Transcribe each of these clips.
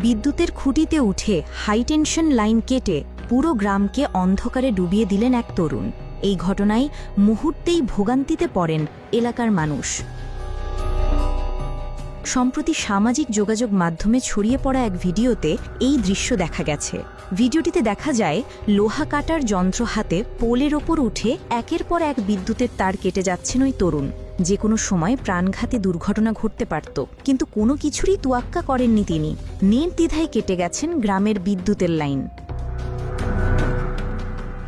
বিদ্যুতের খুঁটিতে উঠে হাইটেনশন লাইন কেটে পুরো গ্রামকে অন্ধকারে ডুবিয়ে দিলেন এক তরুণ। এই ঘটনায় মুহূর্তেই ভোগান্তিতে পড়েন এলাকার মানুষ। সম্প্রতি সামাজিক যোগাযোগ মাধ্যমে ছড়িয়ে পড়া এক ভিডিওতে এই দৃশ্য দেখা গেছে। ভিডিওটিতে দেখা যায় লোহা কাটার যন্ত্র হাতে পোলের ওপর উঠে একের পর এক বিদ্যুতের তার কেটে যাচ্ছেন ওই তরুণ। যে কোনো সময় প্রাণঘাতী দুর্ঘটনা ঘটতে পারত, কিন্তু কোনো কিছুরই তোয়াক্কা করেননি তিনি। নির্দ্বিধায় কেটে গেছেন গ্রামের বিদ্যুতের লাইন।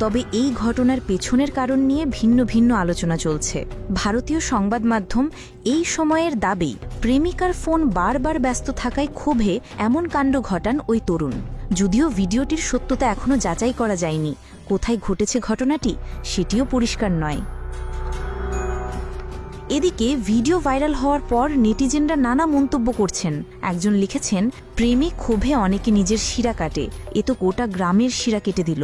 তবে এই ঘটনার পেছনের কারণ নিয়ে ভিন্ন ভিন্ন আলোচনা চলছে। ভারতীয় সংবাদ মাধ্যম এই সময়ের দাবি, প্রেমিকার ফোন বারবার ব্যস্ত থাকায় ক্ষোভে এমন কাণ্ড ঘটান ওই তরুণ। যদিও ভিডিওটির সত্যতা এখনও যাচাই করা যায়নি। কোথায় ঘটেছে ঘটনাটি সেটিও পরিষ্কার নয়। এদিকে ভিডিও ভাইরাল হওয়ার পর নেটিজেনরা নানা মন্তব্য করছেন। একজন লিখেছেন, প্রেমিক ক্ষোভে অনেকে নিজের শিরা কাটে, এ তো গোটা গ্রামের শিরা কেটে দিল।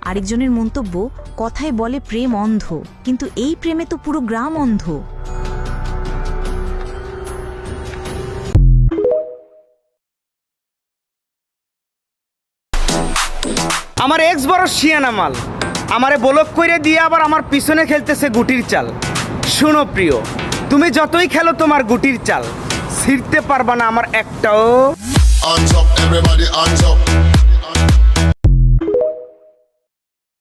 আরেকজনের মন্তব্য, কথায় বলে প্রেম অন্ধ, কিন্তু এই প্রেমে তো পুরো গ্রাম অন্ধ। আমার এক্স বড় শিয়ানা মাল, আমারে বলক কইরে দিয়ে আবার আমার পিছনে খেলতেছে গুটির চাল। শুনো প্রিয়, তুমি যতই খেলো তোমার গুটির চাল, ছিঁড়তে পারবা না আমার একটাও। Hands up, everybody, hands up.